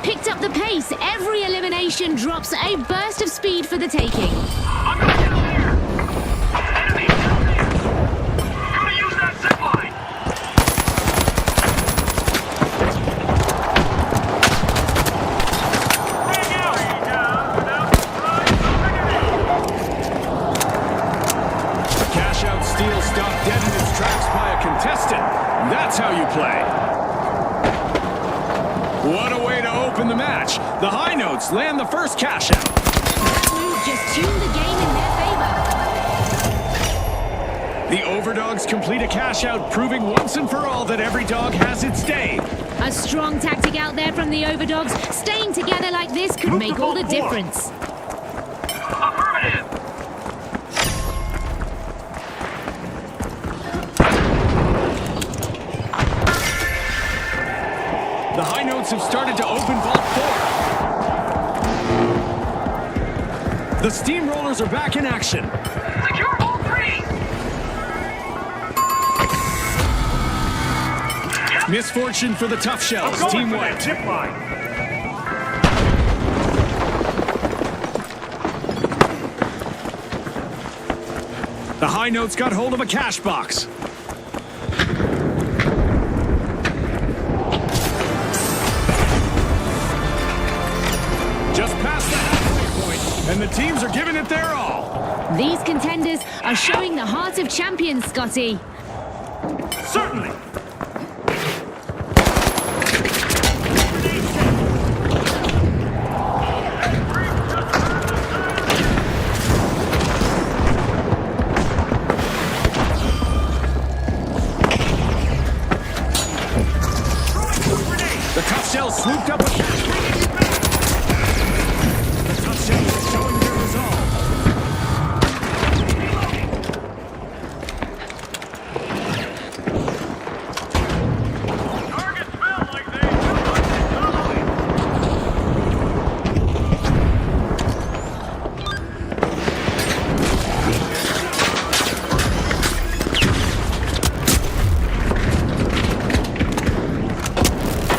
picked up the pace. Every elimination drops a burst of speed for the taking. I'm gonna get there! Enemy down there! Gonna use that zip line! Cash out steal stopped dead in its tracks by a contestant. That's how you play. What a way to open the match. The High Notes land the first cash out. That move just tuned the game in their favor. The Overdogs complete a cash out, proving once and for all that every dog has its day. A strong tactic out there from the Overdogs. Staying together like this could make all the difference. Affirmative! The High Notes have started to open Vault 4. The Steamrollers are back in action. Secure Vault 3! Misfortune for the Tough Shells, team white. Zip line! The High Notes got hold of a cash box. Just past the halfway point, and the teams are giving it their all. These contenders are showing the heart of champions, Scotty. Certainly! The Tough Shells swooped up with cash box. The Tough Shells are showing their resolve. Targets fell like they totally.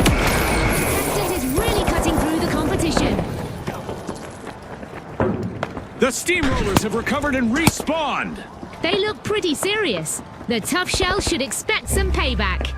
Contestant is really cutting through the competition. The Steamrollers have recovered and respawned. They look pretty serious. The Tough Shell should expect some payback.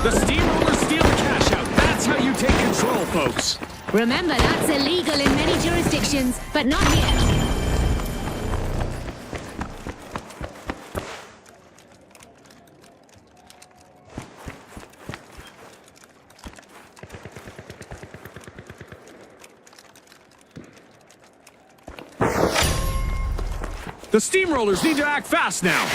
The Steamrollers steal the cash out. That's how you take control, folks. Remember, that's illegal in many jurisdictions, but not here. The Steamrollers need to act fast now.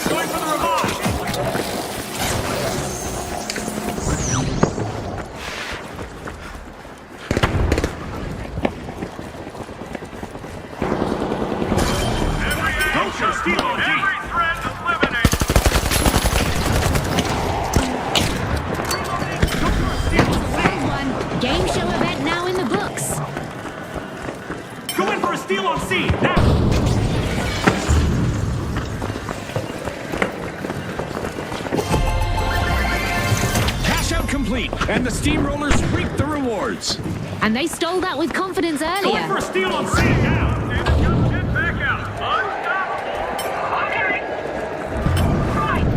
Going for the revive! Go steal on D! Every threat eliminated! Round one. Game show event now in the books. Go in for a steal on C, now! Cash out complete, and the Steamrollers reap the rewards. And they stole that with confidence Go in for earlier. a steal on C, now! Get back out! Unstoppable! Okay! Right!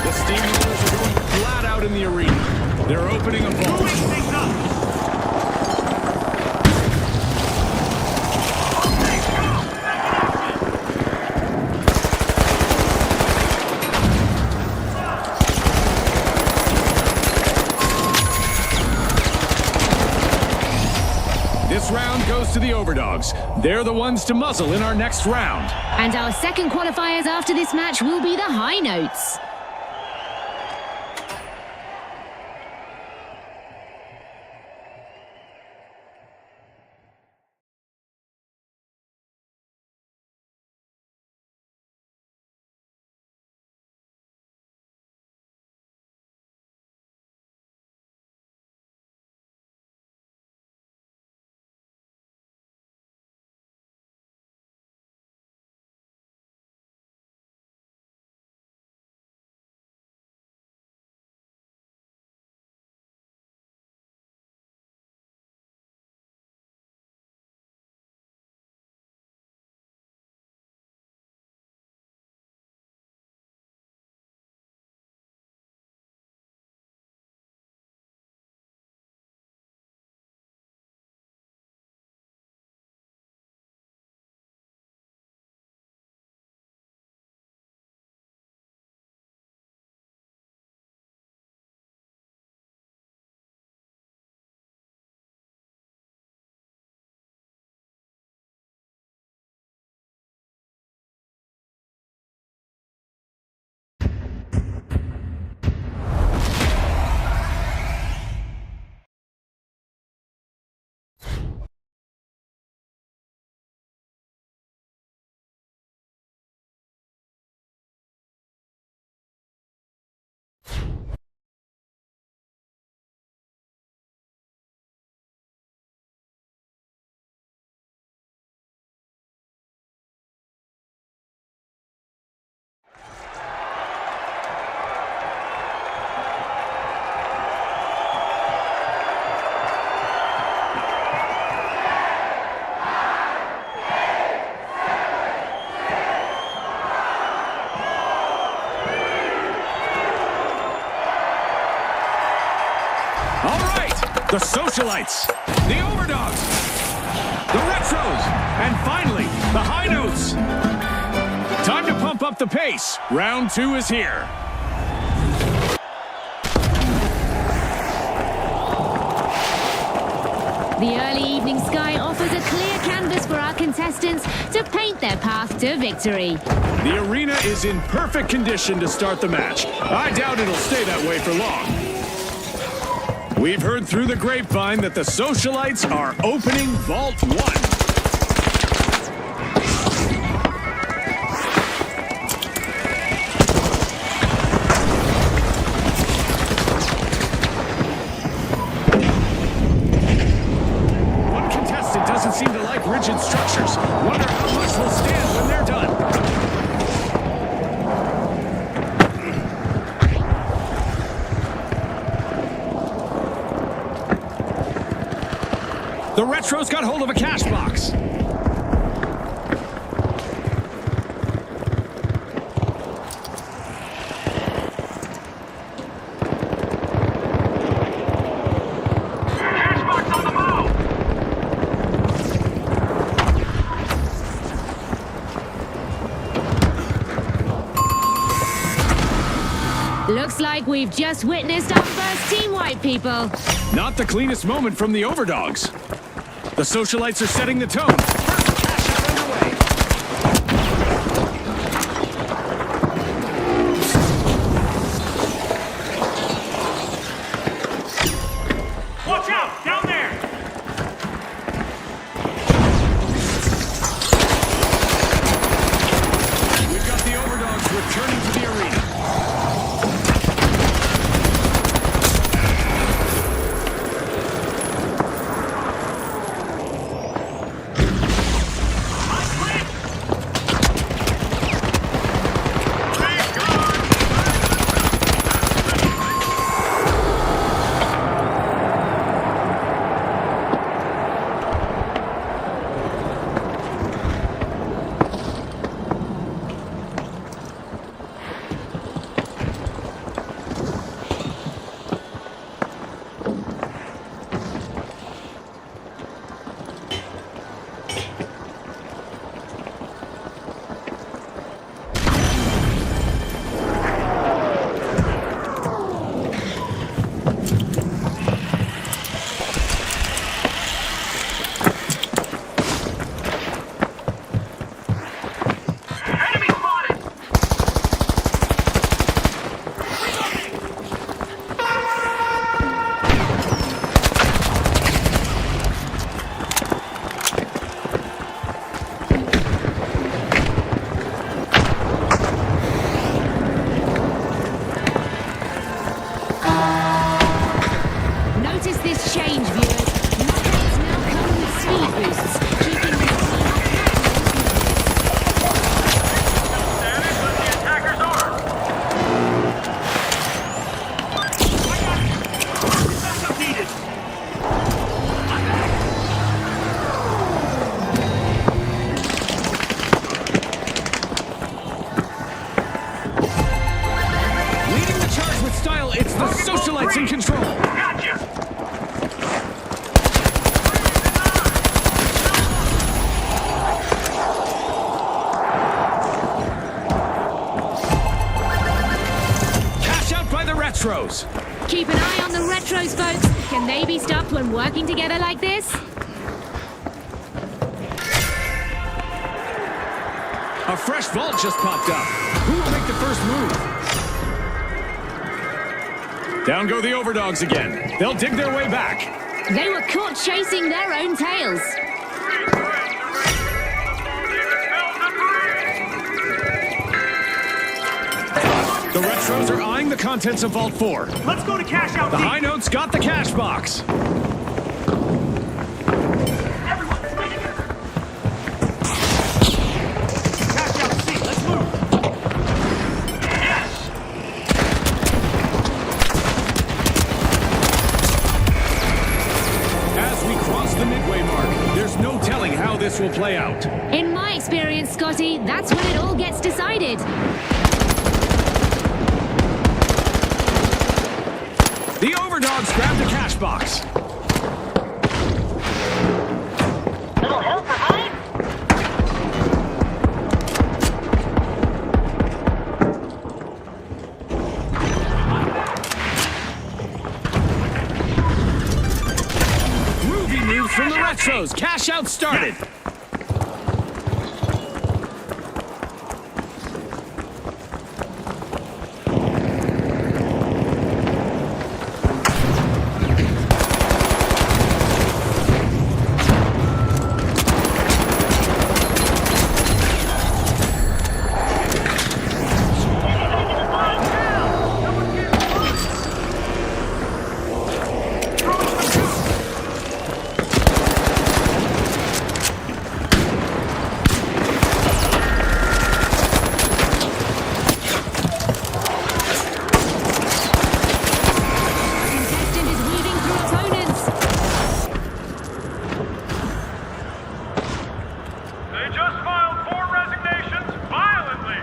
The Steamrollers are going flat out in the arena. They're opening a vault. Moving things up. This round goes to the Overdogs. They're the ones to muzzle in our next round. And our second qualifiers after this match will be the High Notes. All right, the Socialites, the Overdogs, the Retros, and finally, the High Notes. Time to pump up the pace. Round 2 is here. The early evening sky offers a clear canvas for our contestants to paint their path to victory. The arena is in perfect condition to start the match. I doubt it'll stay that way for long. We've heard through the grapevine that the Socialites are opening Vault 1. One contestant doesn't seem to like rigid structures. Wonder how much will stand when they're done. The Retros got hold of a cash box. Cash box on the move. Looks like we've just witnessed our first team wipe, people. Not the cleanest moment from the Overdogs. The Socialites are setting the tone. First cash out underway. Watch out, down there. We've got the Overdogs returning to the arena. Overdogs in control. Gotcha. Cash out by the Retros. Keep an eye on the retros, folks. Can they be stopped when working together like this? A fresh vault just popped up. Who will make the first move? Down go the Overdogs again. They'll dig their way back. They were caught chasing their own tails. The Retros are eyeing the contents of Vault 4. Let's go to cash out The D. High Notes got the cash box. Cash out C. Let's move. Yes. As we cross the midway mark, there's no telling how this will play out. In my experience, Scotty, that's when it all gets decided. The Overdogs grab the cash box. Little help behind? Groovy moves from the Retros. Cash out started. Contestant is weaving through opponents. They just filed 4 resignations violently.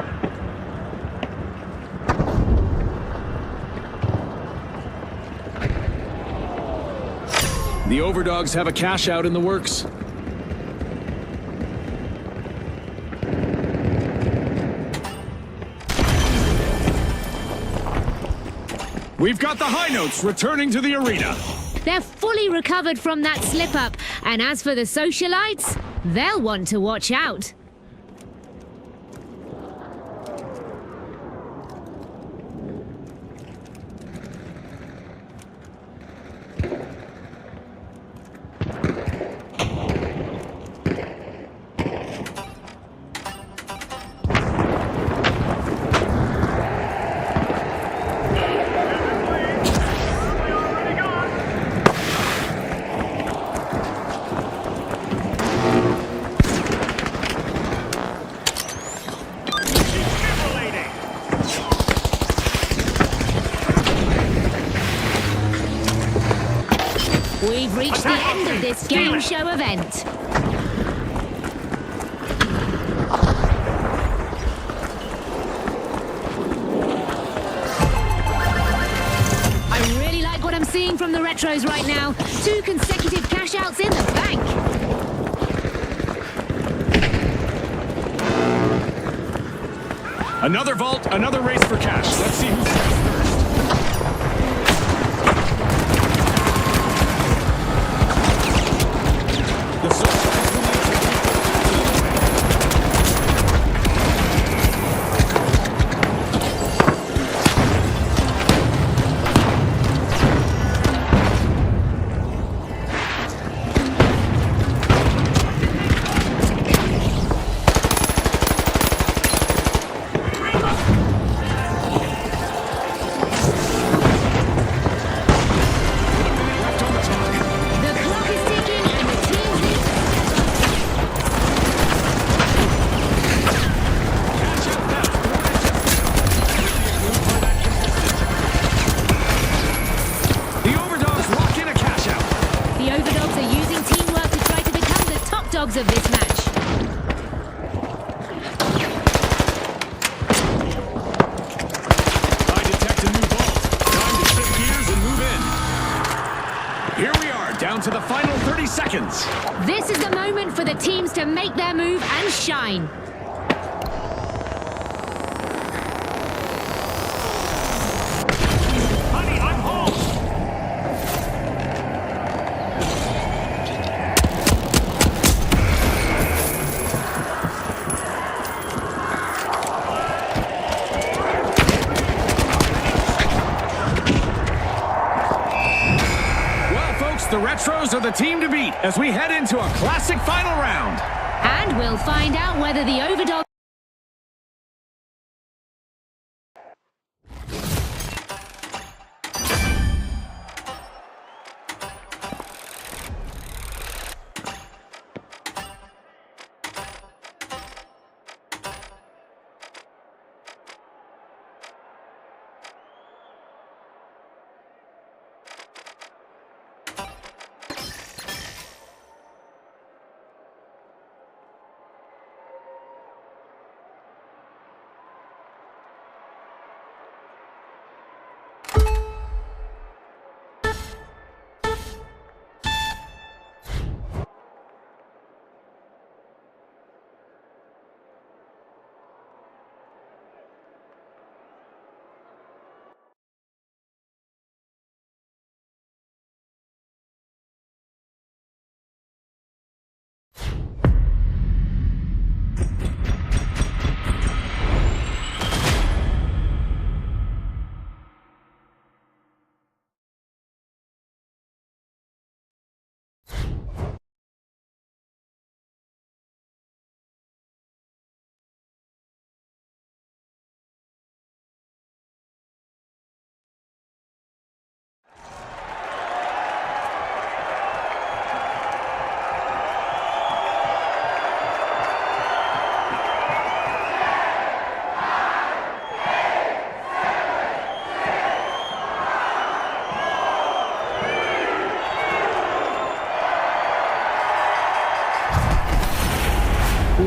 The Overdogs have a cash out in the works. We've got the High Notes returning to the arena. They're fully recovered from that slip-up. And as for the socialites, they'll want to watch out. Already gone. Defibrillating. We've reached the end of this game show event. I really like what I'm seeing from the retros right now. 2 consecutive cash outs in the bank. Another vault, another race for cash. Let's see who's first. The Socialites will need left on the clock. The clock is ticking and the team leads. Cash out now. The Overdogs lock in a cash out. The Overdogs are using teamwork to try to become the top dogs of this match. I detect a new vault. Time to shift gears and move in. down to the final 30 seconds. This is the moment for the teams to make their move and shine. Honey, I'm home. Well, folks, the Retros are the team to beat as we head into a classic final round. And we'll find out whether the Overdog...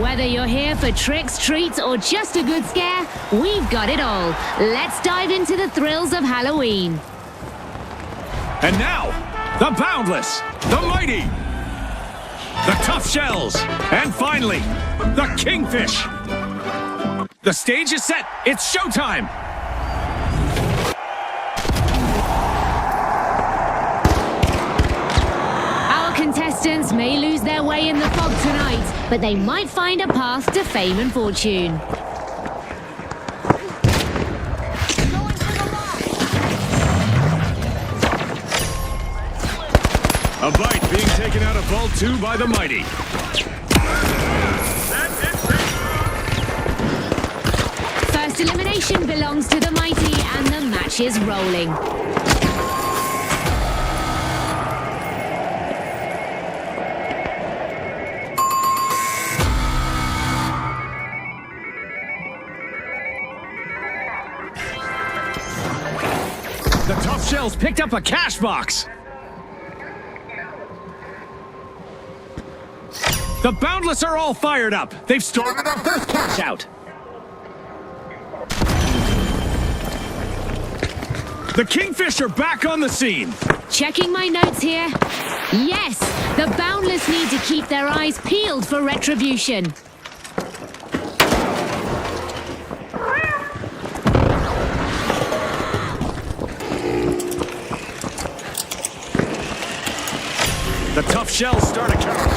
Whether you're here for tricks, treats, or just a good scare, we've got it all. Let's dive into the thrills of Halloween. And now, the Boundless, the Mighty, the Tough Shells, and finally, the Kingfish. The stage is set. It's showtime. Our contestants may lose their way in the fog tonight, but they might find a path to fame and fortune. A bite being taken out of Vault 2 by the Mighty. First elimination belongs to the Mighty, and the match is rolling. The Tough Shells picked up a cash box. The Boundless are all fired up. They've started their first cash out. The Kingfish are back on the scene. Checking my notes here. Yes, the Boundless need to keep their eyes peeled for retribution. The Tough Shells start a counter.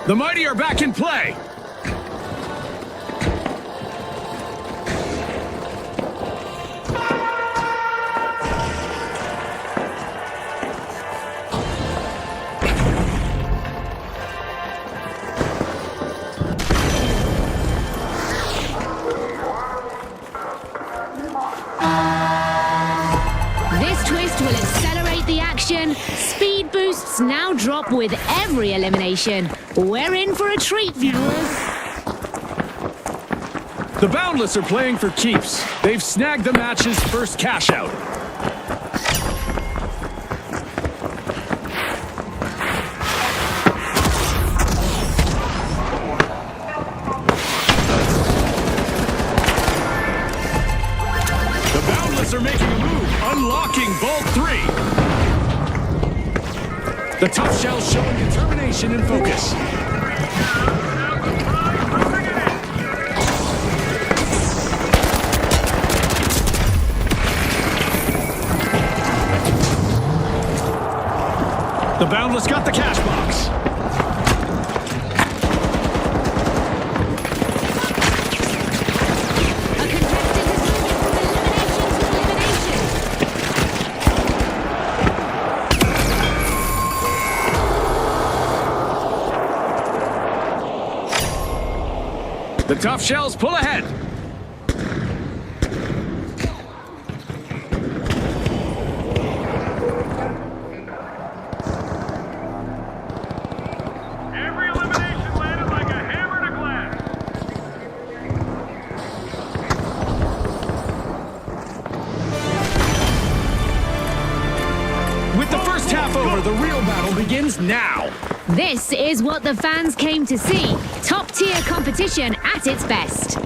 The Mighty are back in play. This twist will accelerate the action. Speed boosts now drop with every elimination. We're in for a treat, viewers. The Boundless are playing for keeps. They've snagged the match's first cash out. The Boundless are making a move, unlocking Vault 3. The Tough Shells showing determination and focus. The Boundless got the cash box. A contestant has moved from elimination to elimination. The Tough Shells pull ahead. Every elimination landed like a hammer to glass. With the first half over, the real battle begins now. This is what the fans came to see. Top-tier competition at its best.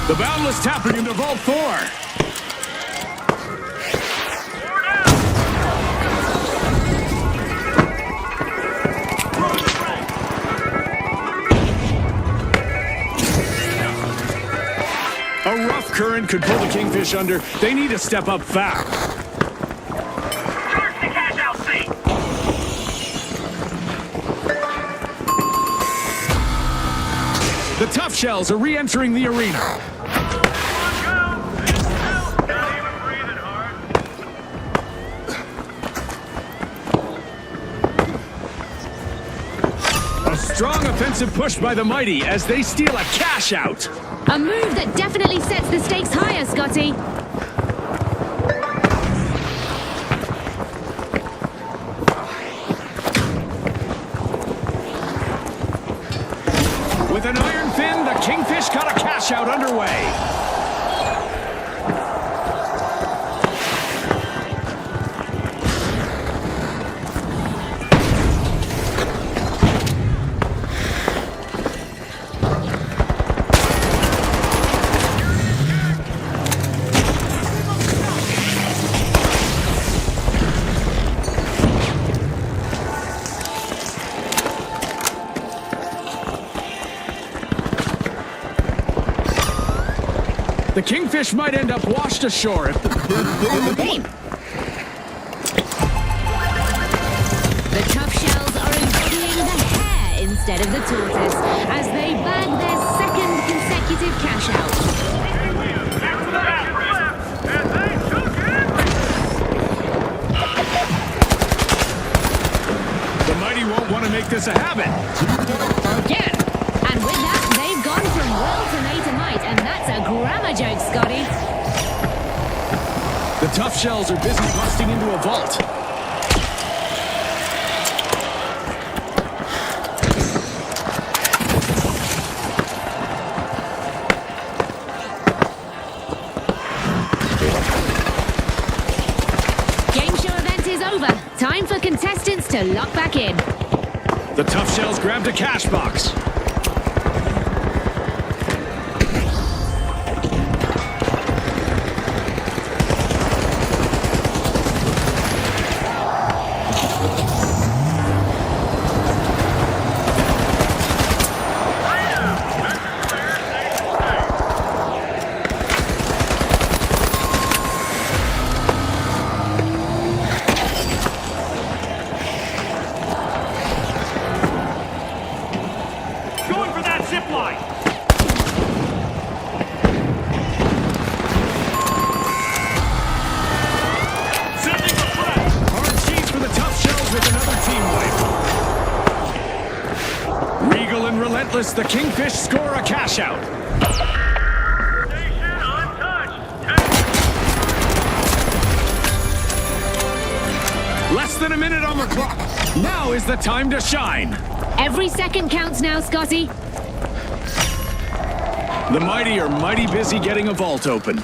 The Boundless tapping into Vault 4. Four down. A rough current could pull the Kingfish under. They need to step up fast. Charge the cash out seat. The Tough Shells are re-entering the arena. Go. And still not even breathing hard. A strong offensive push by the Mighty as they steal a cash out. A move that definitely sets the stakes higher, Scotty. With an iron fin, the Kingfish got a cash out underway. The Kingfish might end up washed ashore if the The Tough Shells are embodying the hare instead of the tortoise as they bag their second consecutive cash out. Next left, and they took it. The Mighty won't want to make this a habit. Again. And with that, they've gone from will to may to might, and that's a grammar joke, Scotty. The Tough Shells are busy busting into a vault. Game show event is over. Time for contestants to lock back in. The Tough Shells grabbed a cash box. relentless, the Kingfish score a cash out. Station untouched. Less than a minute on the clock. Now is the time to shine. Every second counts now, Scotty. The mighty are mighty busy getting a vault open.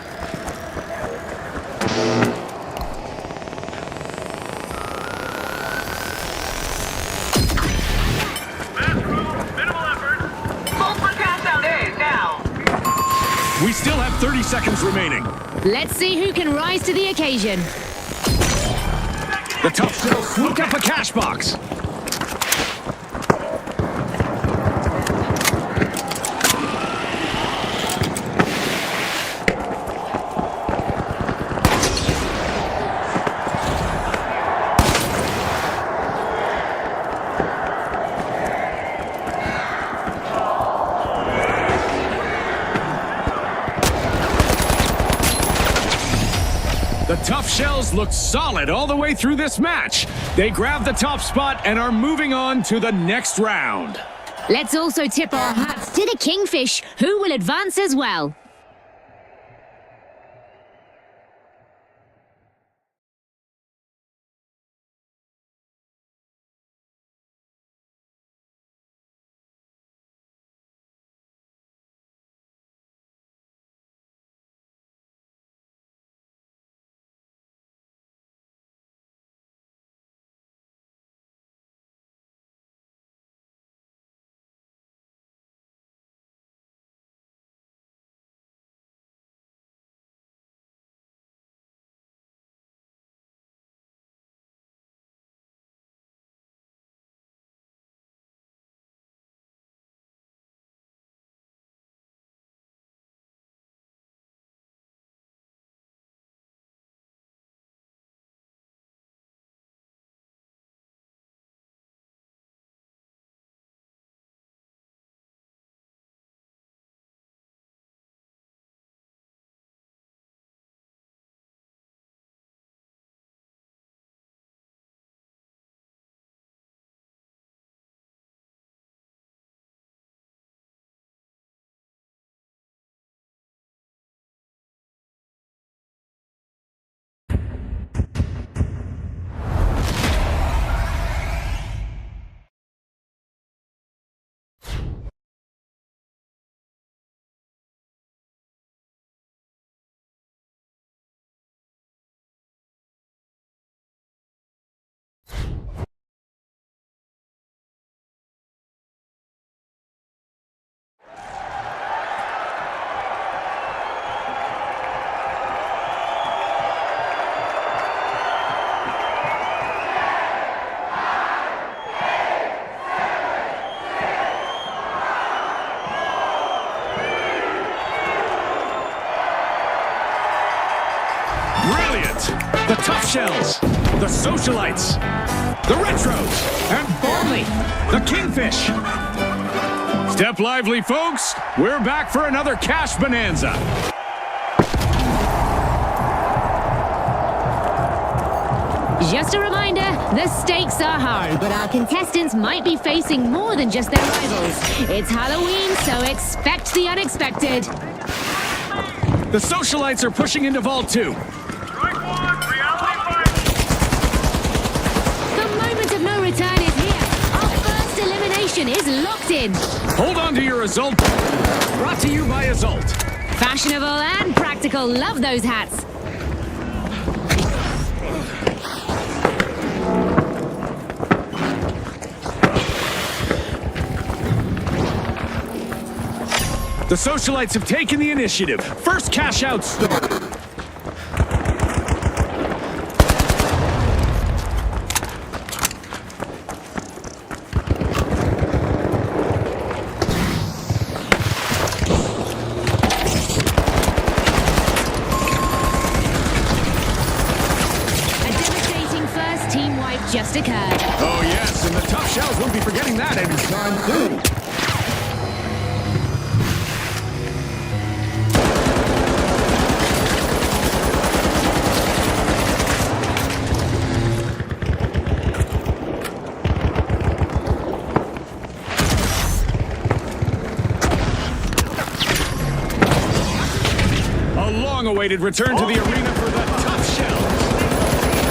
Mass room, minimal effort. Vote for cash out A now. We still have 30 seconds remaining. Let's see who can rise to the occasion. The Tough Shell swooped up a cash box. The Tough Shells look solid all the way through this match. They grab the top spot and are moving on to the next round. Let's also tip our hats to the Kingfish, who will advance as well. Brilliant! The Tough Shells, the Socialites, the Retros, and Barley, the Kingfish. Step lively, folks. We're back for another cash bonanza. Just a reminder, the stakes are high, but our contestants might be facing more than just their rivals. It's Halloween, so expect the unexpected. The Socialites are pushing into Vault 2. Strike one, reality fight. The moment of no return is here. Our first elimination is locked in. Hold on to your Azult. Brought to you by Azult. Fashionable and practical. Love those hats. The Socialites have taken the initiative. First cash out start. A devastating first team wipe just occurred. Oh yes, and the Tough Shells won't be forgetting that anytime soon. awaited return to the arena for the Tough Shell.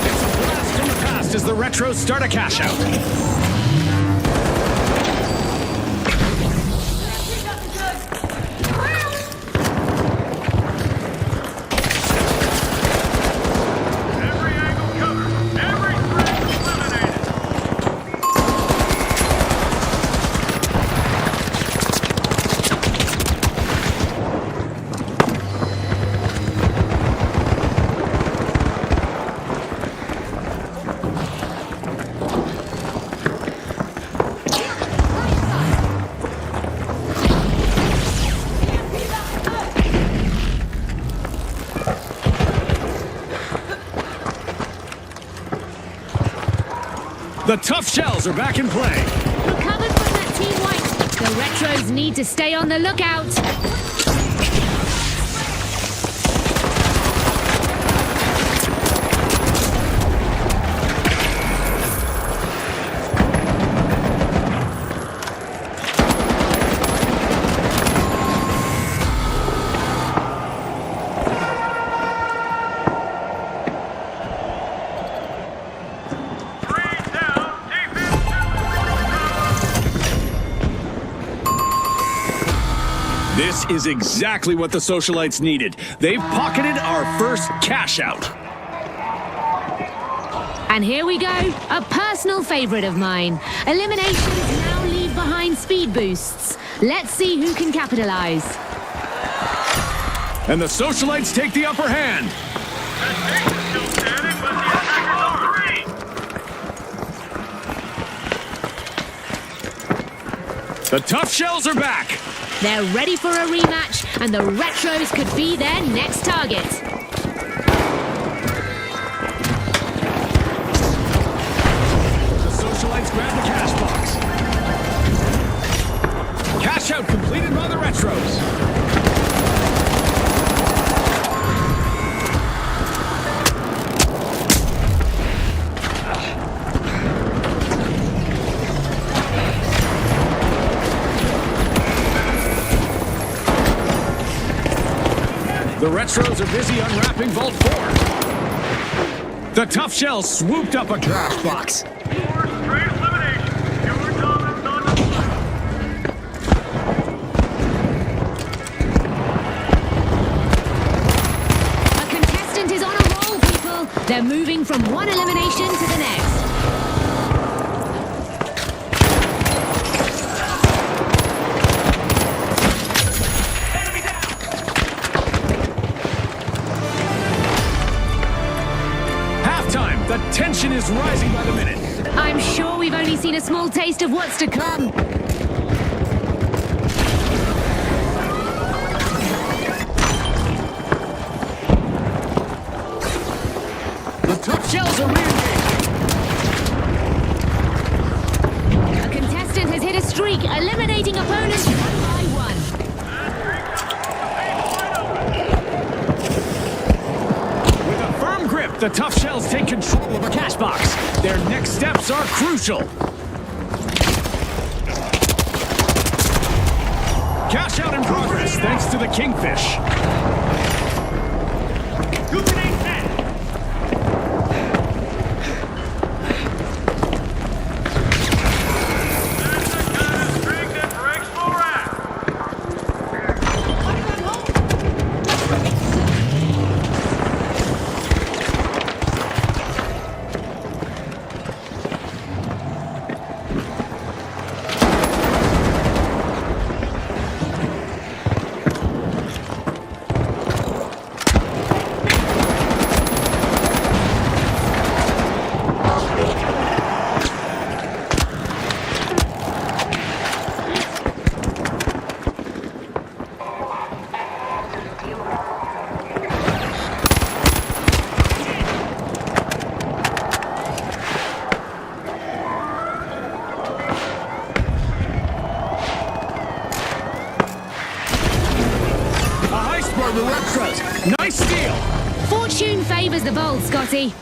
It's a blast from the past as the Retros start a cash out. Every angle covered. Every threat eliminated. The Tough Shells are back in play. Recovered from that team wipe. The Retros need to stay on the lookout. Three down. Defense. This is exactly what the Socialites needed. They've pocketed our first cash out. And here we go, a personal favorite of mine. Eliminations now leave behind speed boosts. Let's see who can capitalize. And the Socialites take the upper hand. That Stakes is still standing, but the attackers on three. The Tough Shells are back. They're ready for a rematch, and the Retros could be their next target. The Socialites grab the cash box. Cash out completed by the Retros. The Retros are busy unwrapping Vault 4. The Tough Shells swooped up a cash box. Four straight eliminations. Your dominance on display. A contestant is on a roll, people. They're moving from one elimination to the next. Halftime. The tension is rising by the minute. I'm sure we've only seen a small taste of what's to come. The Tough Shells are re-engaging. A contestant has hit a streak, eliminating opponents one by one. With a firm grip, the Tough Shells take control of a cash box. Their next steps are crucial. Cash out in progress thanks to the Kingfish. Kubernetes set. That's the kind of streak that breaks morale. For the Retros. Nice steal. Fortune favors the bold, Scotty.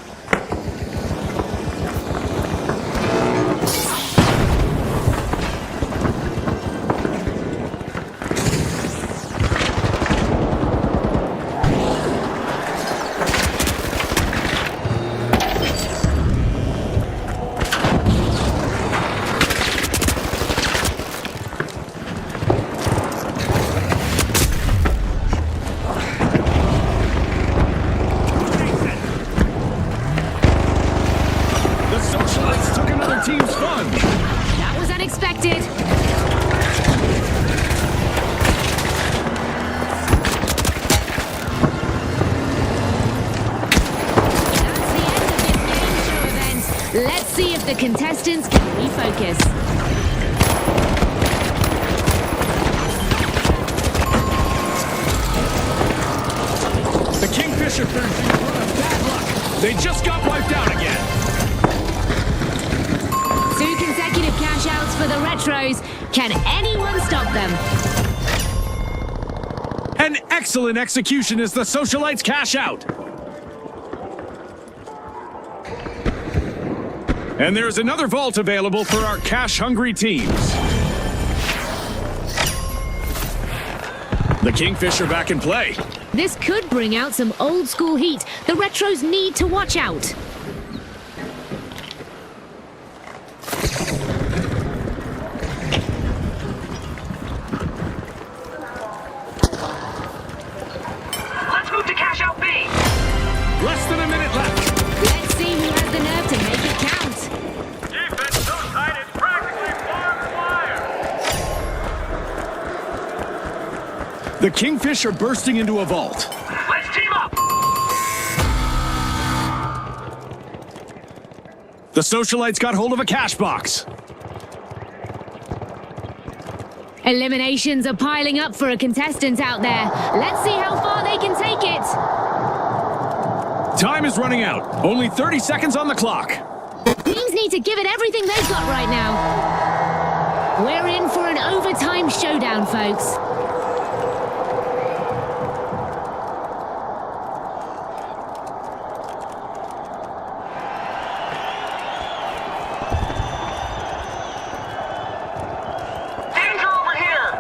unexpected. That's the end of this game show event. Let's see if the contestants can refocus. The Kingfisher version of bad luck. They just got wiped out again. 2 consecutive cash outs for the Retros. Can anyone stop them? An excellent execution as the Socialites cash out. And there's another vault available for our cash-hungry teams. The Kingfisher back in play. This could bring out some old-school heat. The Retros need to watch out. Let's move to cash out B. Less than a minute left. Let's see who has the nerve to make it count. Defense so tight it's practically barbed wire. The Kingfisher bursting into a vault. Let's team up. The Socialites got hold of a cash box. Eliminations are piling up for a contestant out there. Let's see how far they can take it. Time is running out. Only 30 seconds on the clock. Teams need to give it everything they've got right now. We're in for an overtime showdown, folks. Danger over here.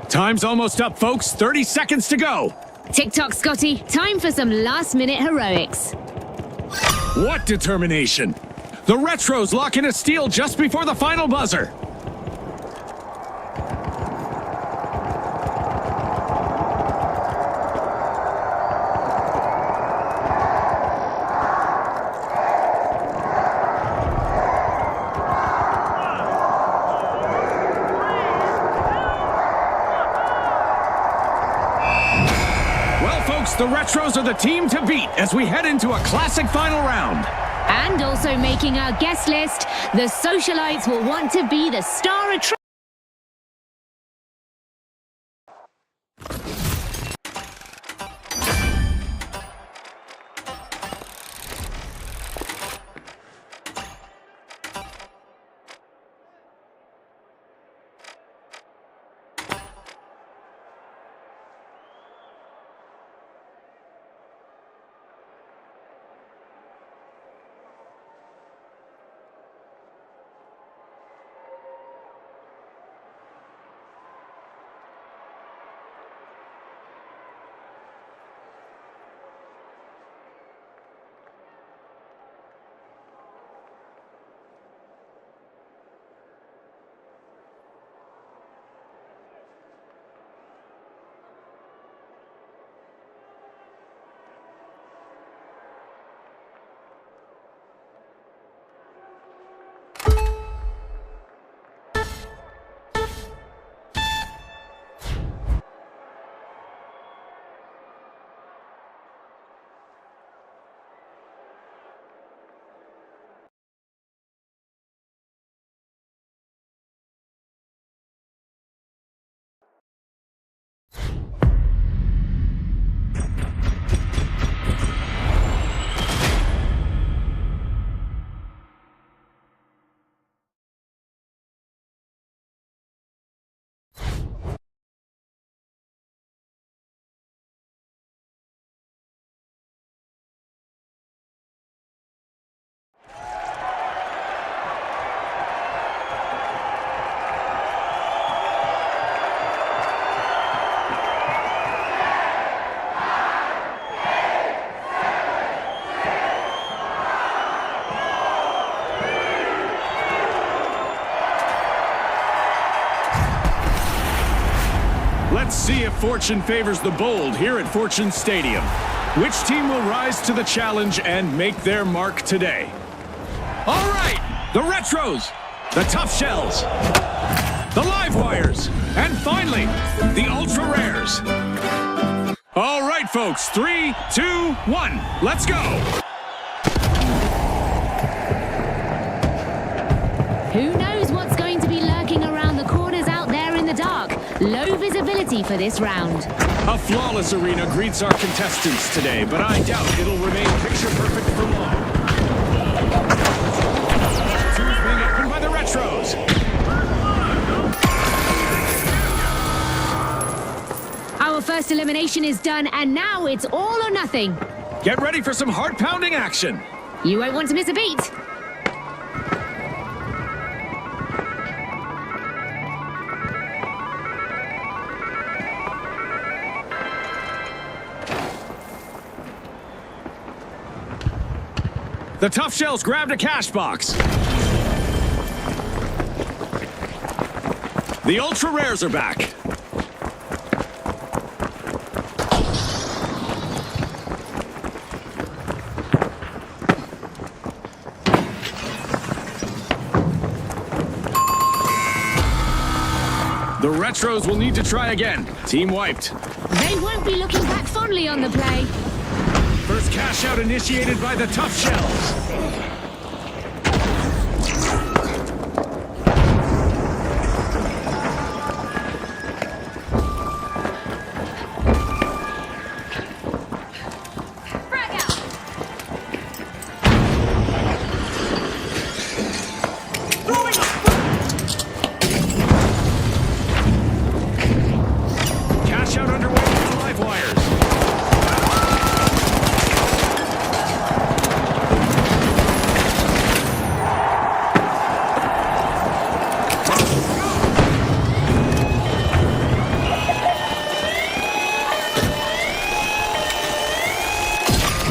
Time's almost up, folks. 30 seconds to go. Tick-tock, Scotty. Time for some last-minute heroics. What determination! The Retros lock in a steal just before the final buzzer. Well, folks, the Retros are the team to beat as we head into a classic final round. And also making our guest list, the Socialites will want to be the star attraction. Let's see if fortune favors the bold here at Fortune Stadium. Which team will rise to the challenge and make their mark today? All right, the Retros, the Tough Shells, the Live Wires, and finally, the Ultra Rares. All right, folks, 3, 2, 1, let's go. Who knows what's going to be lurking around the corners out there in the dark? Low visibility for this round. A flawless arena greets our contestants today, but I doubt it'll remain picture perfect for long. Two is being opened by the Retros. Our first elimination is done, and now it's all or nothing. Get ready for some heart-pounding action. You won't want to miss a beat. The Tough Shells grabbed a cash box. The Ultra Rares are back. The Retros will need to try again. Team wiped. They won't be looking back fondly on the play. First cash out initiated by the Tough Shells. Cash out underway with the Live Wires.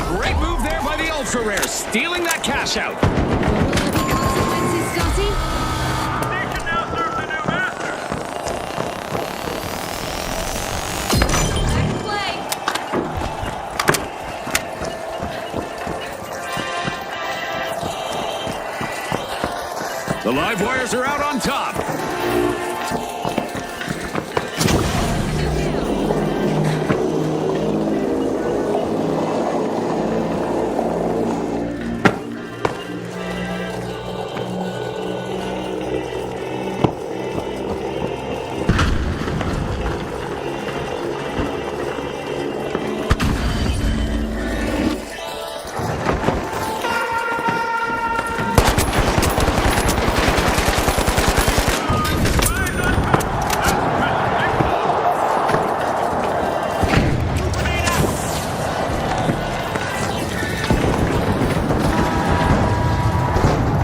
Great move there by the Ultra Rares, stealing that cash out. Consequences, Scotty? Station now serves the new master. The Live Wires are out on top.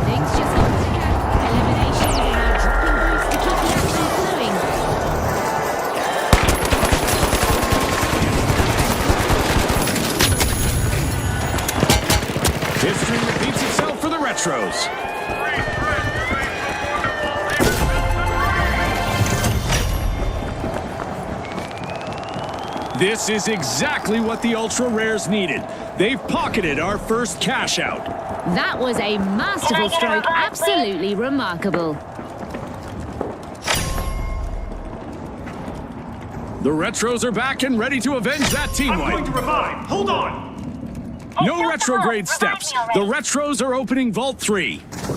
Things just got thicker. Elimination is now dropping boost to keep the action flowing. History repeats itself for the Retros. Great threat remains wonderful. This is exactly what the Ultra Rares needed. They've pocketed our first cash out. That was a masterful stroke. Absolutely remarkable. The Retros are back and ready to avenge that team I'm going wipe. to revive. Hold on. No retrograde steps. The Retros are opening Vault 3. The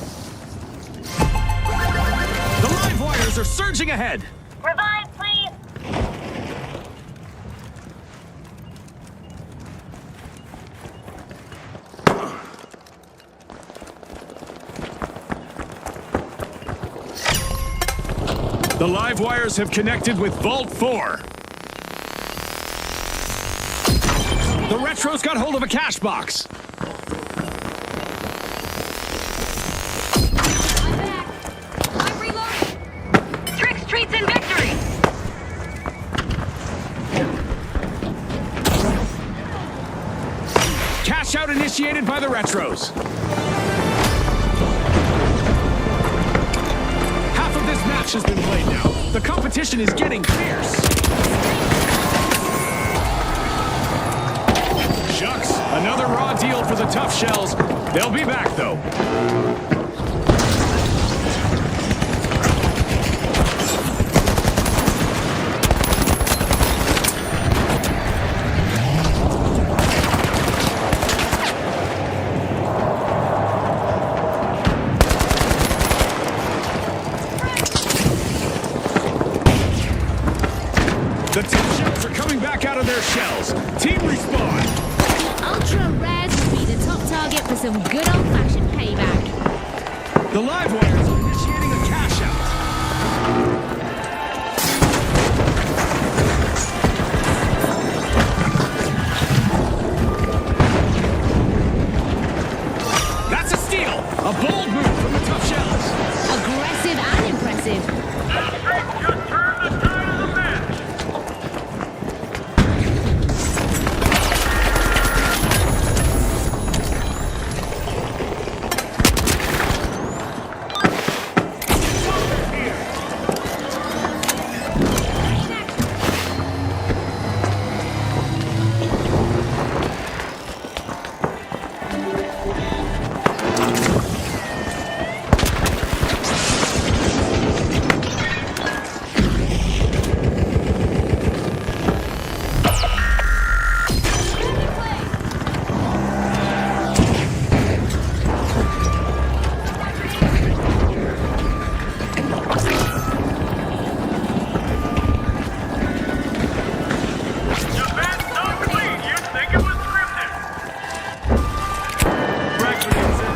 Live Wires are surging ahead. Revive, please. The Live Wires have connected with Vault 4. The Retros got hold of a cash box. I'm back. I'm reloading. Tricks, treats, and victory. Cash out initiated by the Retros. Half of this match has been played now. The competition is getting fierce. Shucks, another raw deal for the Tough Shells. They'll be back, though. The Tough Shells are coming back out of their shells. Team respawn. Ultra Rares will be the top target for some good old-fashioned payback. The live wires are initiating a cash out. That's a steal. A bold move from the Tough Shells. Aggressive and impressive. The Streaks just turned the tide of the match. Defense so clean, you'd think it was scripted. Bradford gets it.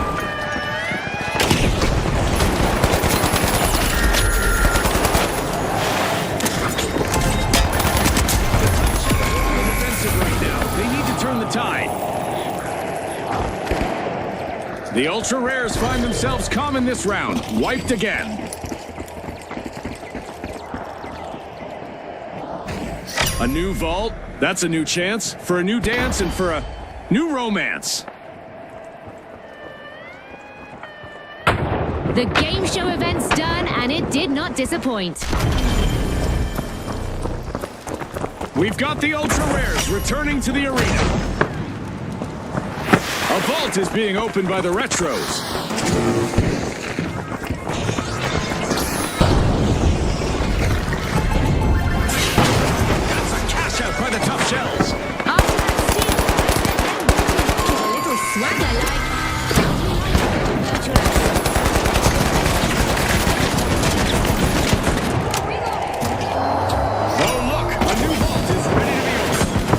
Defensive right now. They need to turn the tide. The Ultra Rares find themselves calm in this round. Wiped again. A new vault. That's a new chance for a new dance and for a new romance. The game show event's done, and it did not disappoint. We've got the Ultra Rares returning to the arena. A vault is being opened by the Retros. That's a cash out by the Tough Shells. After that steal, a little swagger like. Oh, look, a new vault is ready to be opened.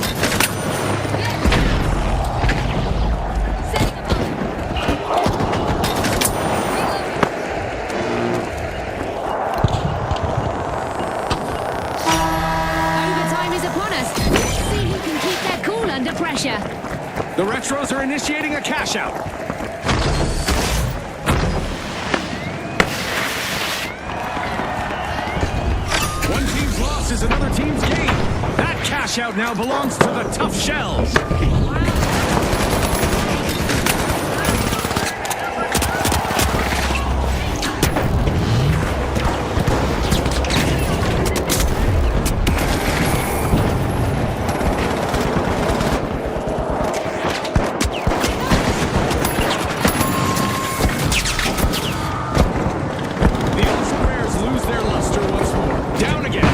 Overtime is upon us. Let's see who can keep their cool under pressure. The Retros are initiating a cash out. One team's loss is another team's gain. That cash out now belongs to the Tough Shells. The Ultra Rares lose their luster once more. Down again.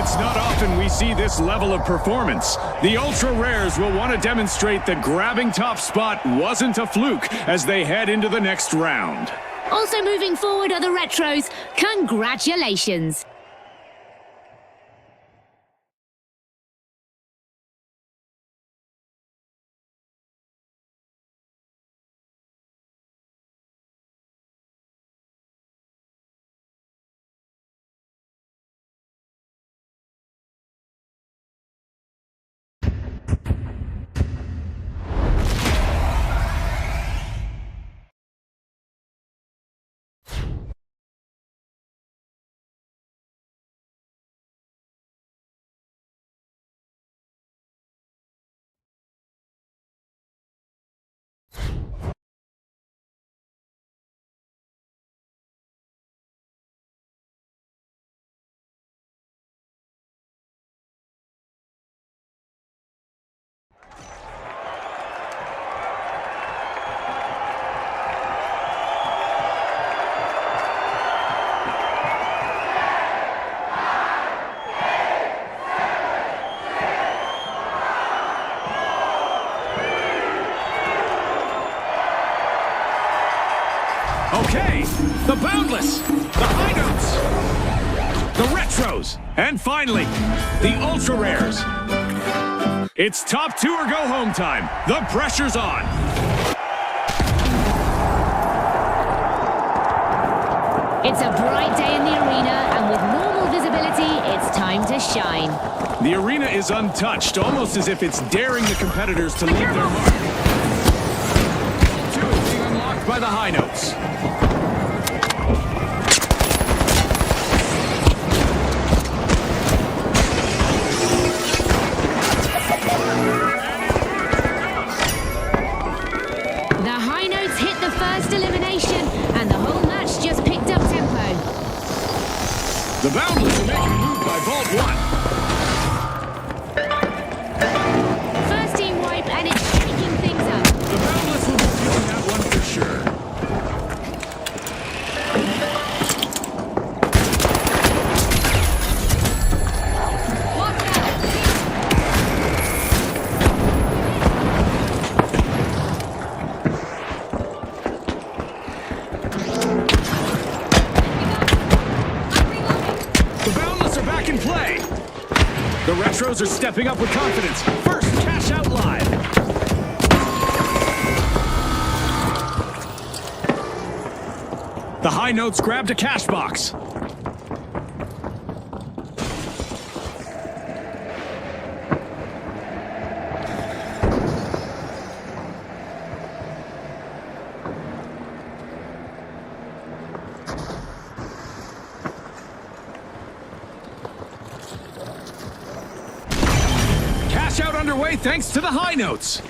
It's not often we see this level of performance. The Ultra Rares will want to demonstrate that grabbing top spot wasn't a fluke as they head into the next round. Also moving forward are the Retros. Congratulations! Okay, the Boundless, the High Notes, the Retros, and finally, the Ultra Rares. It's top two or go home time. The pressure's on. It's a bright day in the arena, and with normal visibility, it's time to shine. The arena is untouched, almost as if it's daring the competitors to leave their mark. Two is being unlocked by the High Notes. The High Notes hit the first elimination, and the whole match just picked up tempo. The Boundless are making a move by Vault 1. First team wipe, and it's shaking things up. The Boundless will be feeling that one for sure. Watch out! The Boundless are back in play. The Retros are stepping up with confidence. First, Cash Out Live. The High Notes grabbed a cash box. Cash Out underway thanks to the High Notes.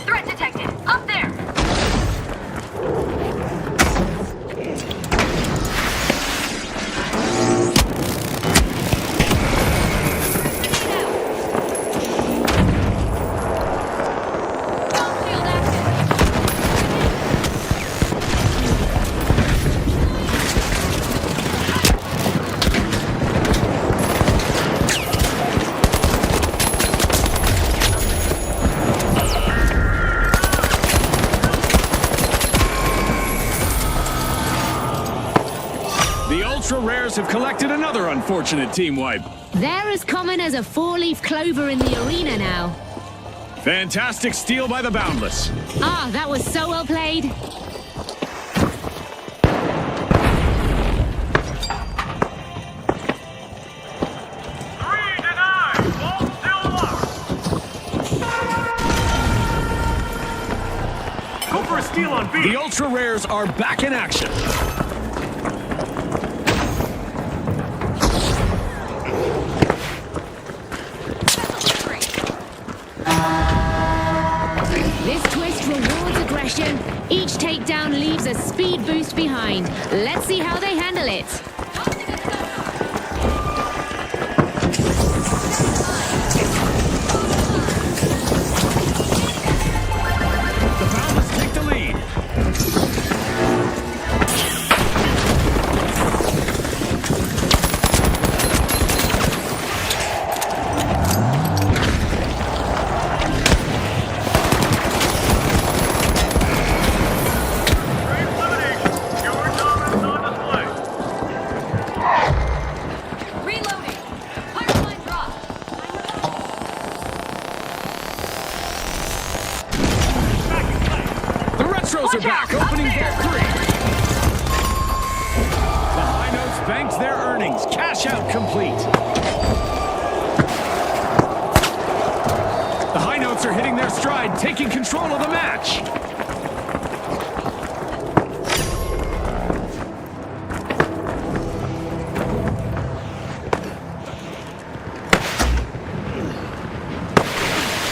Threat detected! Up there! Bomb shield active! The Ultra Rares have collected another unfortunate team wipe. They're as common as a four-leaf clover in the arena now. Fantastic steal by the Boundless. Ah, that was so well played. Three denied. Vault still locked. Go for a steal on B. The Ultra Rares are back in action. This twist rewards aggression. Each takedown leaves a speed boost behind. Let's see how they handle it. The Boundless take the lead. banked their earnings. Cash out complete. The High Notes are hitting their stride, taking control of the match.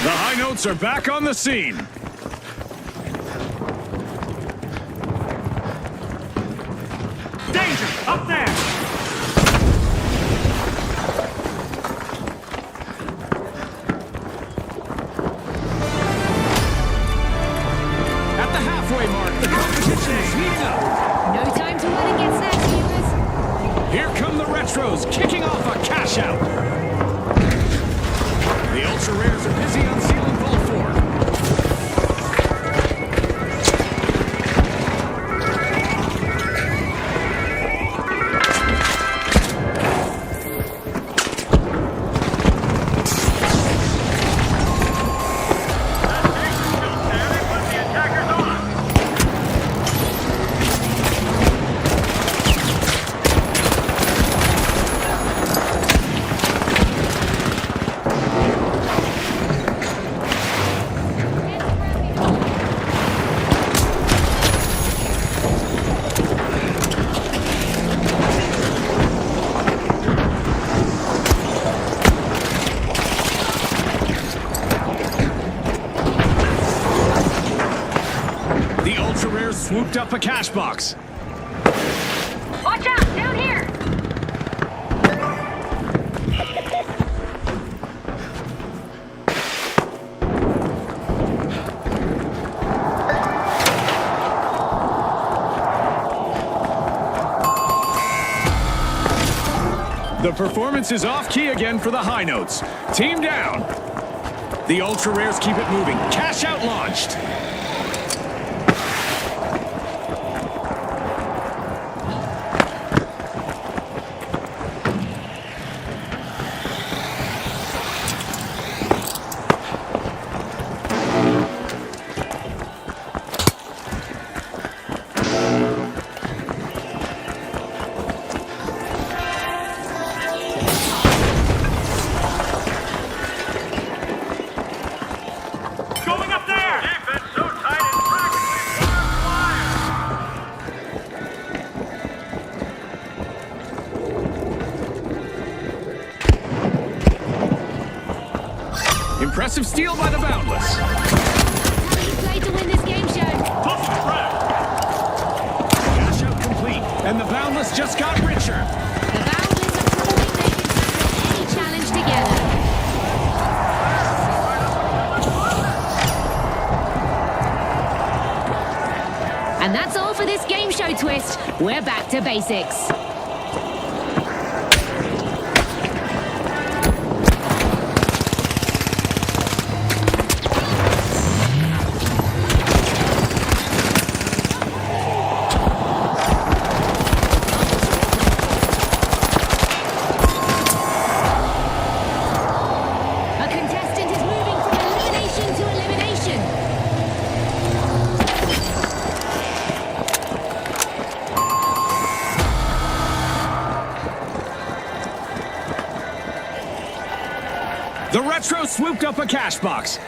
The High Notes are back on the scene. Danger! Up there! At the halfway mark, the competition is heating up. No time to run and get snacks, viewers. Here come the Retros, kicking off a cash out. The Ultra Rares are busy unsealing Vault 4. But the attacker's on! The Ultra Rares swooped up a cash box. Watch out! Down here! The performance is off key again for the High Notes. Team down. The Ultra Rares keep it moving. Cash out launched. Going up there! Defense so tight it's practically barbed wire! Impressive steal by the Boundless. How you played to win this game show. Tough track! Cash out complete. And the Boundless just got richer. The Boundless are proving they can tackle any challenge together. And that's all for this game show twist. We're back to basics. A contestant is moving from elimination to elimination. The Retro swooped up a cash box. 3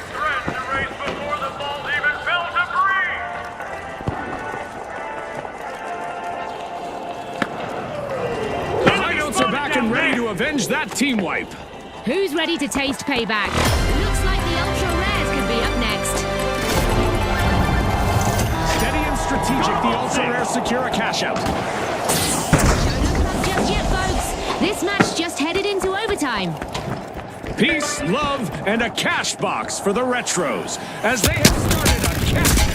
threads erased before the vault even fell to breathe! The High Notes are back and ready to avenge that team wipe. Who's ready to taste payback? Looks like the Ultra Rares could be up next. Steady and strategic, the Ultra Rares secure a cash out. Just yet, folks. This match just headed into overtime. Peace, love, and a cash box for the Retros as they have started a cash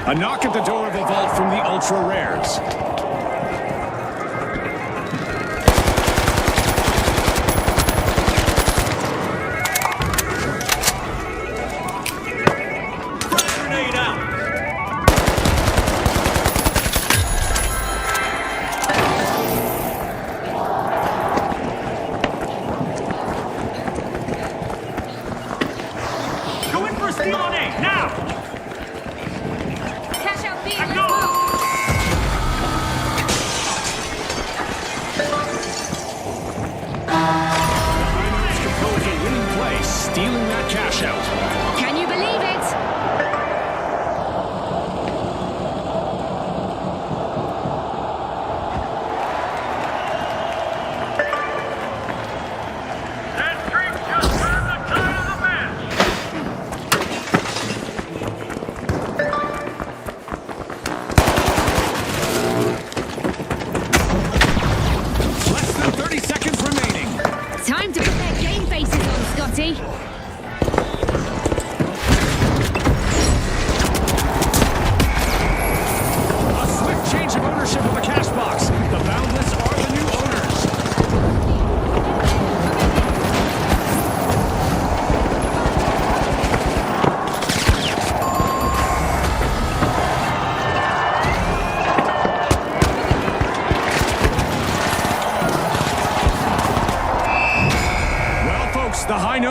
out. A knock at the door of a vault from the Ultra Rares. Grenade out! Go in for a steal on A, now!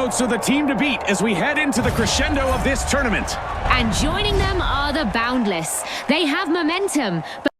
Notes are the team to beat as we head into the crescendo of this tournament. And joining them are the Boundless. They have momentum, but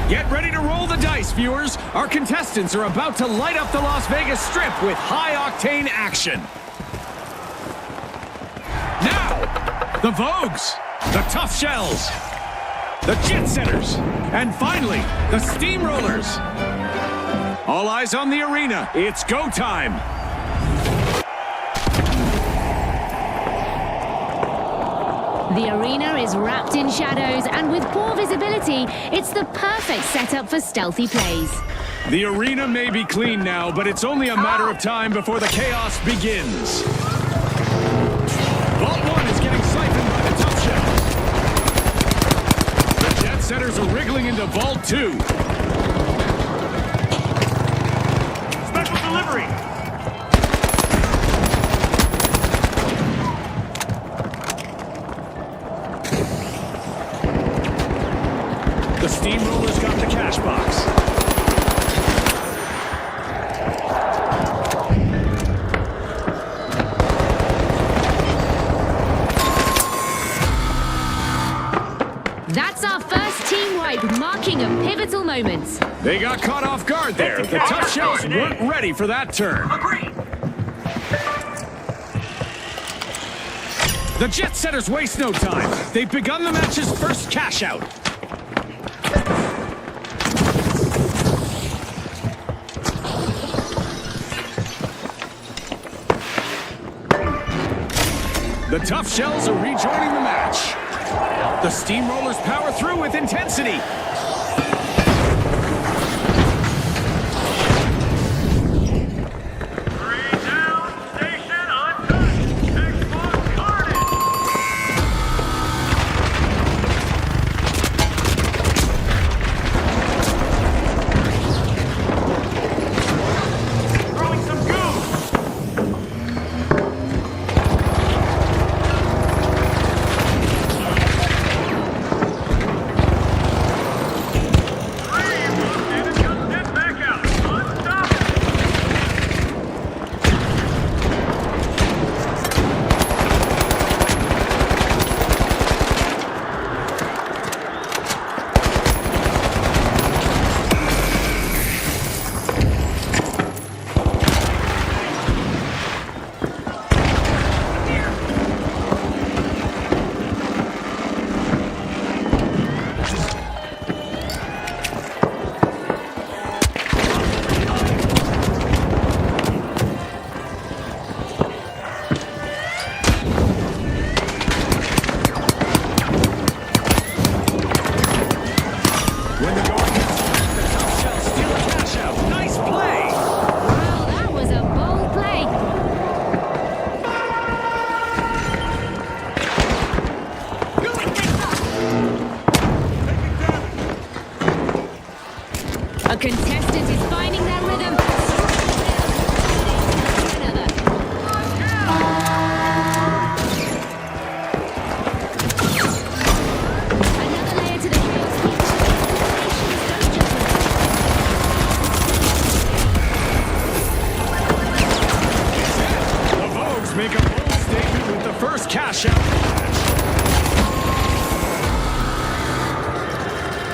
Get ready to roll the dice, viewers. Our contestants are about to light up the Las Vegas Strip with high-octane action. Now, the Vogues, the Tough Shells, the Jet Setters, and finally, the Steamrollers. All eyes on the arena. It's go time. the arena is wrapped in shadows, and with poor visibility, it's the perfect setup for stealthy plays. The arena may be clean now, but it's only a matter of time before the chaos begins. Vault 1 is getting siphoned by the Tough Shells. The Jet Setters are wriggling into Vault 2. Special delivery. The Steamrollers got the cash box. That's our first team wipe, marking a pivotal moment. They got caught off guard there. The Tough Shells weren't ready for that turn. Agreed. The Jet Setters waste no time. They've begun the match's first cash out. The Tough Shells are rejoining the match. The Steamrollers power through with intensity. Three down, station untouched. Textbook carnage. Throwing some goo.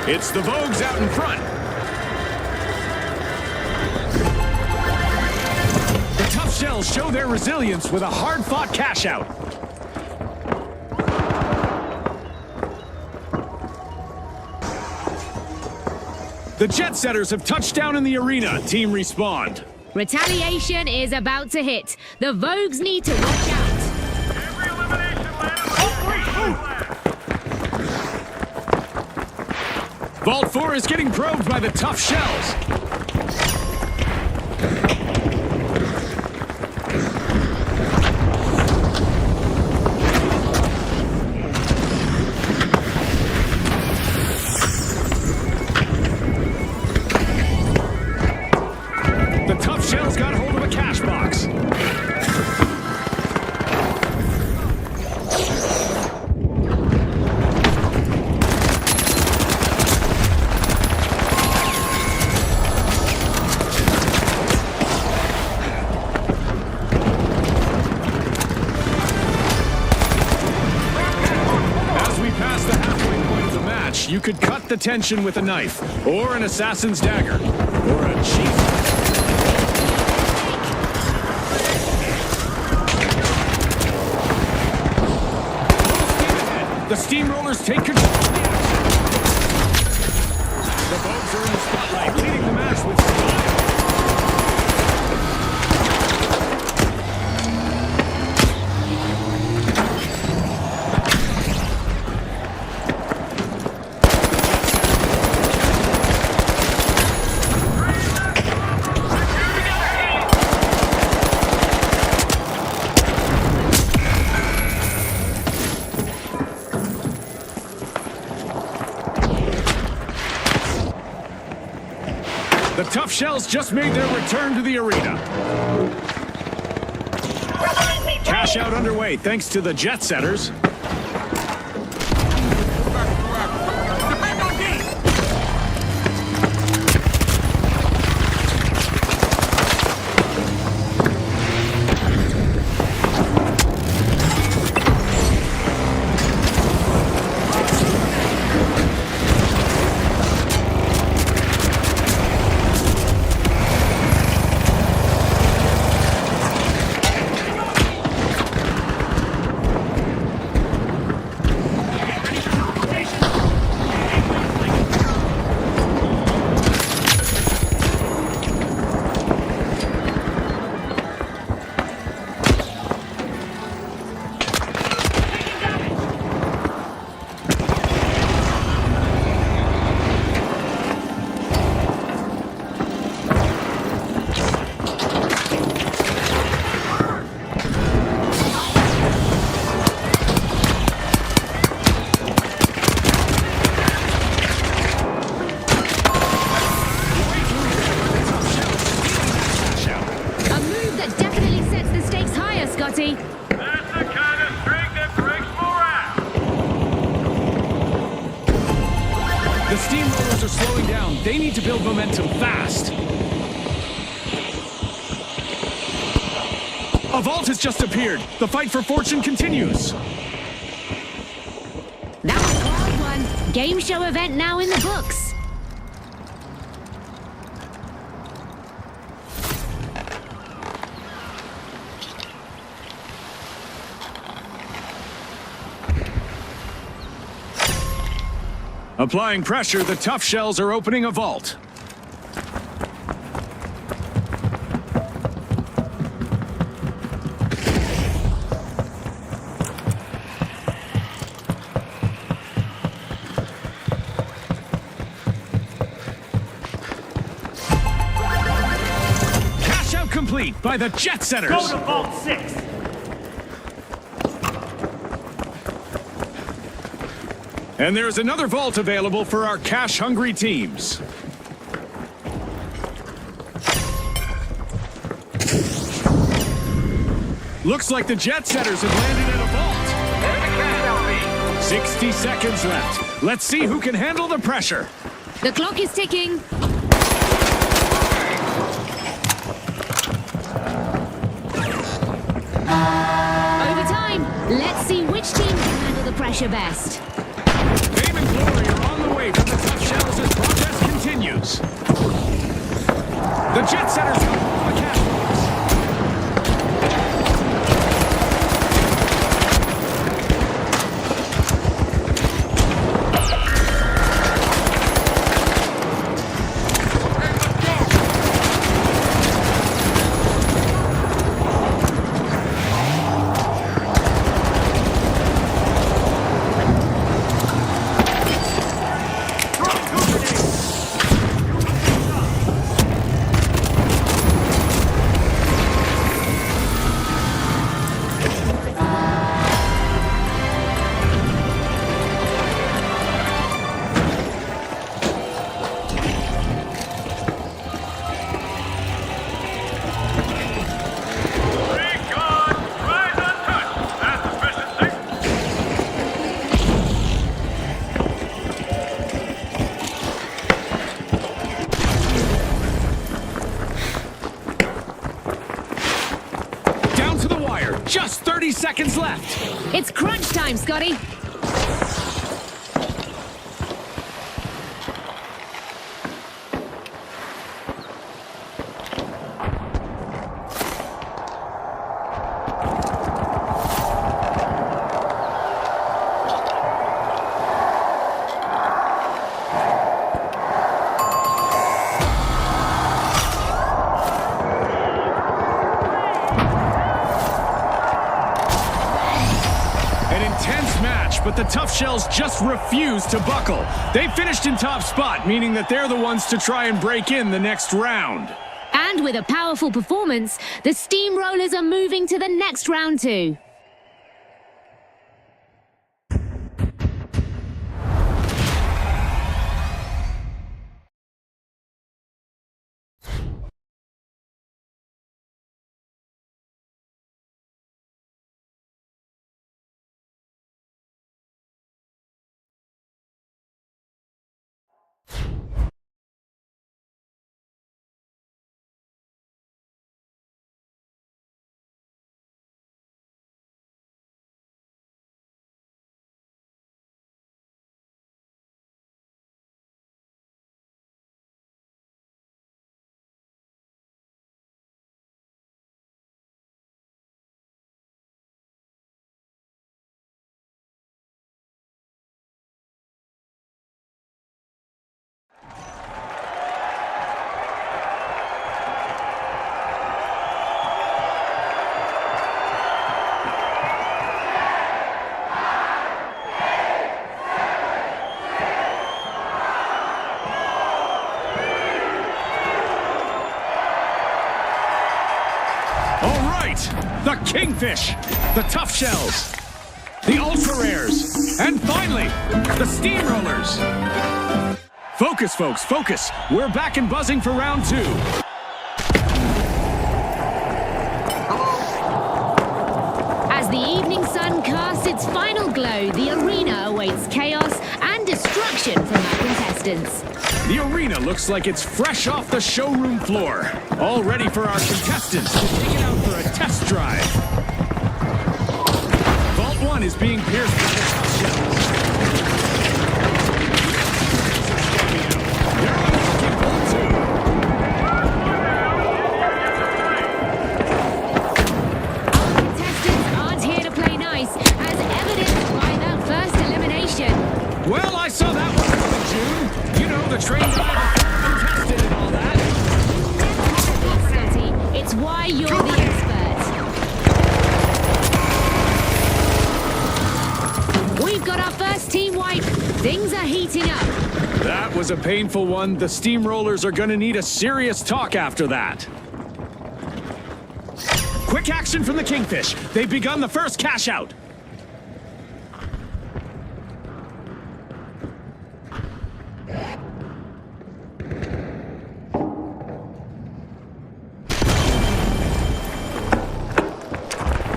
It's the Vogues out in front. The Tough Shells show their resilience with a hard-fought cash-out. The Jet Setters have touched down in the arena. Team respawned. Retaliation is about to hit. The Vogues need to watch out. Every elimination landed Vault 4 is getting probed by the Tough Shells. The Tough Shells got hold of a cash box. As we pass the halfway point of the match, you could cut the tension with a knife, or an assassin's dagger, or a cheap. The Steamrollers take control of the action. The Vogues are in the spotlight, leading the match with style. The Tough Shells just made their return to the arena. Cash out underway thanks to the Jet Setters. A move that definitely sets the stakes higher, Scotty. That's the kind of streak that breaks morale. The Steamrollers are slowing down. They need to build momentum fast. A vault has just appeared. The fight for fortune continues. That was round one. Game show event now in the books. Applying pressure, the Tough Shells are opening a vault. Cash out complete by the Jet Setters. Go to Vault 6. And there's another vault available for our cash-hungry teams. Looks like the Jet Setters have landed in a vault. 60 seconds left. Let's see who can handle the pressure. The clock is ticking. Overtime. Let's see which team can handle the pressure best. Fame and glory are on the way from the Tough Shells. shells as progress continues. The jet setters go over the catwalks. Recon! Rise untouched! That's efficiency! Down to the wire. Just 30 seconds left. It's crunch time, Scotty. An intense match, but the Tough Shells just refuse to buckle. They finished in top spot, meaning that they're the ones to try and break in the next round. And with a powerful performance, the Steamrollers are moving to the next round too. All right, the Kingfish, the Tough Shells, the Ultra Rares, and finally, the Steamrollers. Focus, folks, focus. We're back and buzzing for round two. As the evening sun casts its final glow, the arena awaits chaos and destruction from our contestants. The arena looks like it's fresh off the showroom floor, all ready for our contestants to take it out for a test drive. Vault 1 is being pierced by the Tough Shells. They're unlocking Vault 2. Contestants aren't here to play nice, as evidenced by that first elimination. Well, I saw that one coming, June. You know, the train driver, contested and all that. Scotty, it's why you're the expert. We've got our first team wipe. Things are heating up. That was a painful one. The Steamrollers are going to need a serious talk after that. Quick action from the Kingfish. They've begun the first cash out.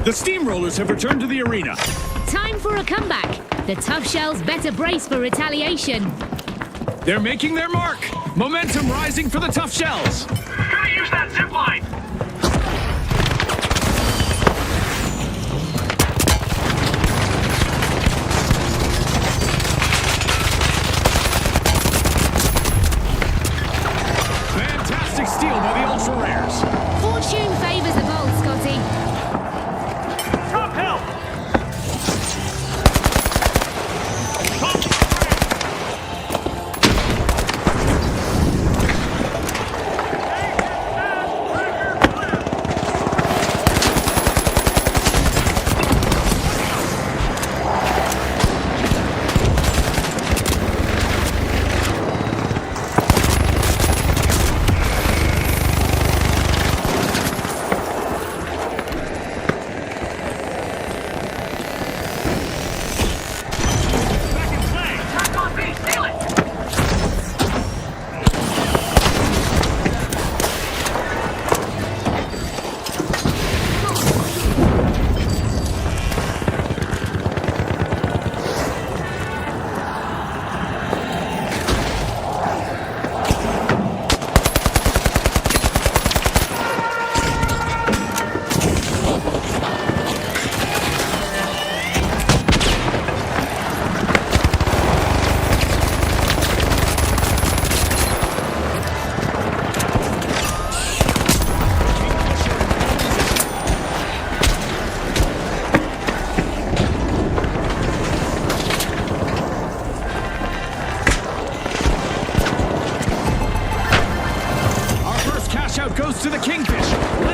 The Steamrollers have returned to the arena. Time for a comeback. The Tough Shells better brace for retaliation. They're making their mark. Momentum rising for the Tough Shells. Gotta use that zip line.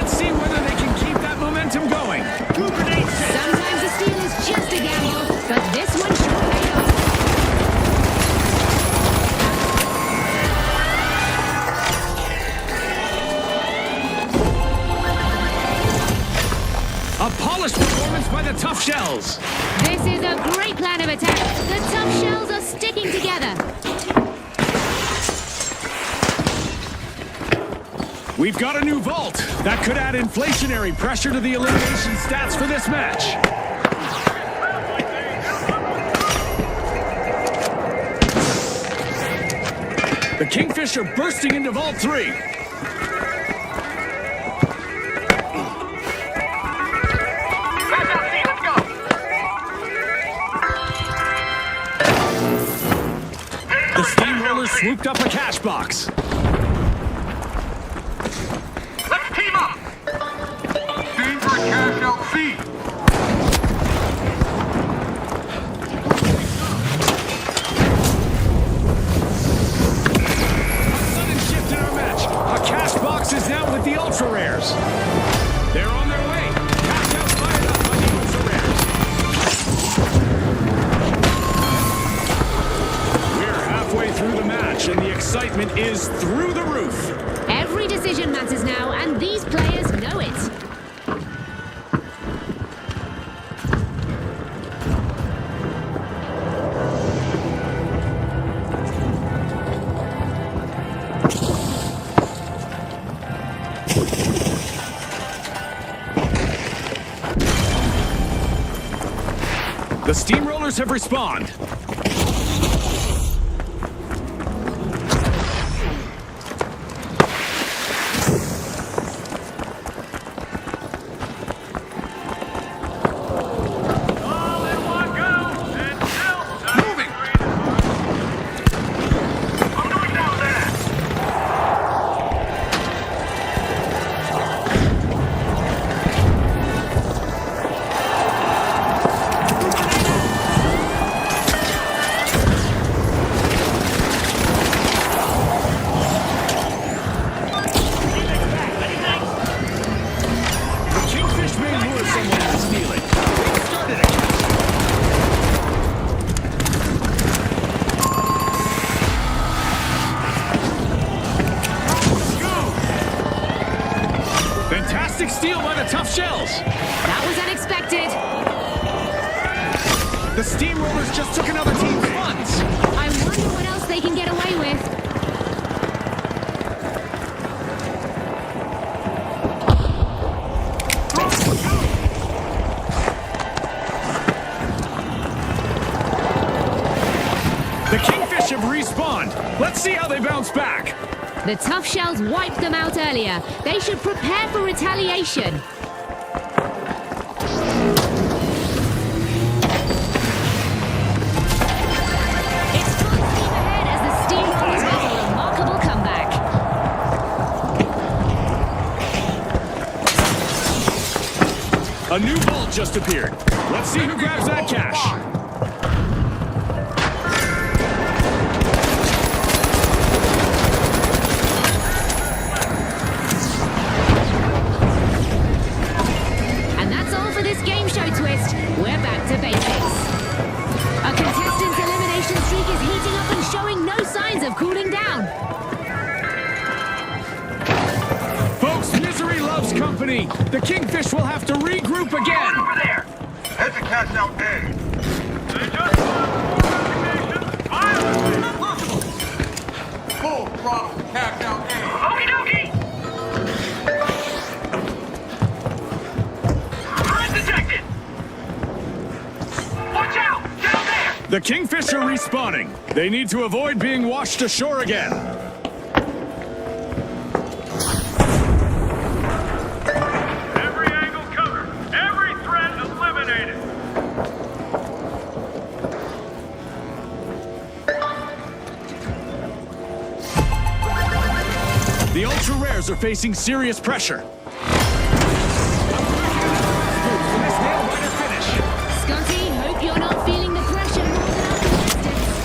Let's see whether they can keep that momentum going. Sometimes a steal is just a gamble, but this one sure paid off. A polished performance by the Tough Shells. This is a great plan of attack. The Tough Shells are sticking together. We've got a new vault. That could add inflationary pressure to the elimination stats for this match. The Kingfisher bursting into Vault 3. Back up, C, let's go. The Steamrollers swooped up a cash box. Let's team up. Team for cash out C. Sudden shift in our match. A cash box is now with the Ultra Rares. They're on their way. Cash out fired up by the Ultra Rares. We're halfway through the match, and the excitement is through the roof. Every decision matters now, and these players know it. The Steamrollers have respawned. All in one go. And still Moving. I'm going down there. The Kingfish may lure someone into stealing. They started a cash. Fantastic steal by the Tough Shells. That was unexpected. The Steamrollers just took another team's funds. I wonder what else they can get away with. The Kingfish have respawned. Let's see how they bounce back. The Tough Shells wiped them out earlier. They should prepare for retaliation. It's full steam ahead as the Steamrollers make a remarkable comeback. A new vault just appeared. Let's see who grabs that cash. And that's all for this game show twist. We're back to basics. A contestant's elimination streak is heating up and showing no signs of cooling down. Folks, misery loves company. The Kingfish will have to regroup again. Over there. Head to cash out A. they just won more recognition. Violently. Full throttle cash out A. Okie dokie. Threat detected. Watch out. Down there. The Kingfish are respawning. They need to avoid being washed ashore again. Every angle covered. Every threat eliminated. The Ultra Rares are facing serious pressure. Scotty, hope you're not feeling the pressure more than our contestants.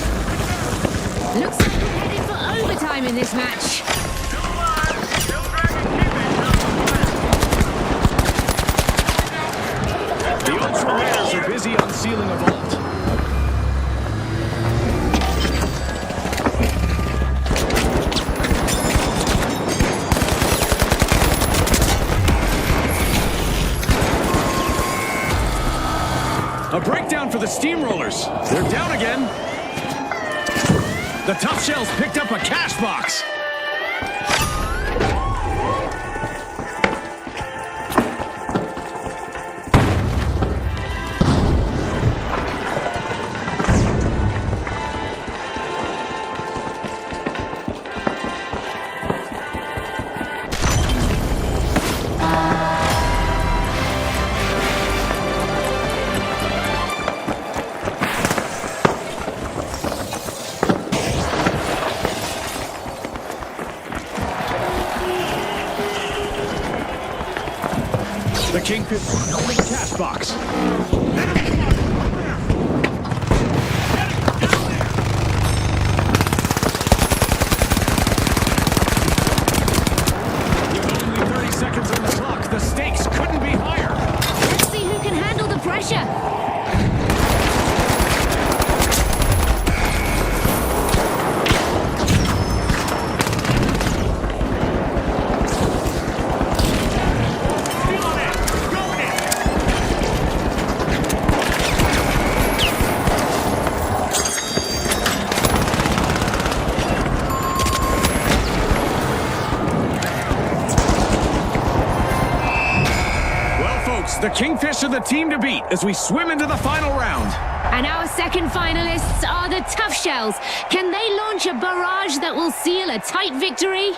Looks like we're headed for overtime in this match. Still alive. Still dragging teammates out of the busy unsealing a vault. A breakdown for the steamrollers. They're down again. The Tough Shells picked up a cash box. The Kingfish with the cash box. With only 30 seconds on the clock, the stakes couldn't be higher. Let's see who can handle the pressure. The Kingfish are the team to beat as we swim into the final round. And our second finalists are the Tough Shells. Can they launch a barrage that will seal a tight victory?